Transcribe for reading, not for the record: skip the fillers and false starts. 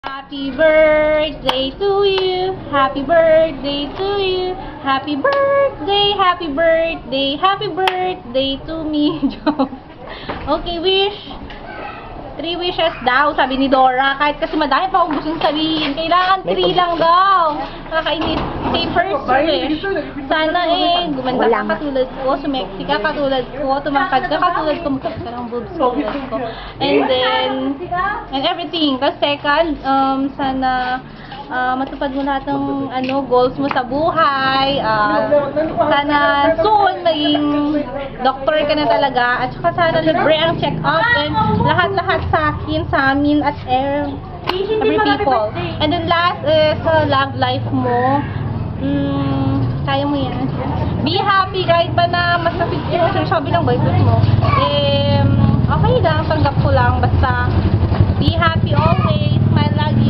Happy birthday to you. Happy birthday to you. Happy birthday, happy birthday, happy birthday to me. Okay, wish. 3 wishes daw, sabi ni Dora. Kahit kasi madami pa akong gustong sabihin. Kailangan 3 lang daw. Nakakainis. Okay, first wish. Sana gumanda ka katulad ko, sumeksi ka katulad ko, tumangkad ka katulad ko, magkakit ka ng boobs katulad ko. And everything. Tapos second, sana matupad mo lahat ng goals mo sa buhay. Sana soon maging doctor ka na talaga. At saka sana libre ang check-up and lahat-lahat sa akin, sa amin, at every people. And then last is love life mo. Kaya mo yan. Be happy kahit pa na masakit yung sabi ng boyfriend mo. Okay lang, tanggap ko lang. Basta be happy always. Smile lagi.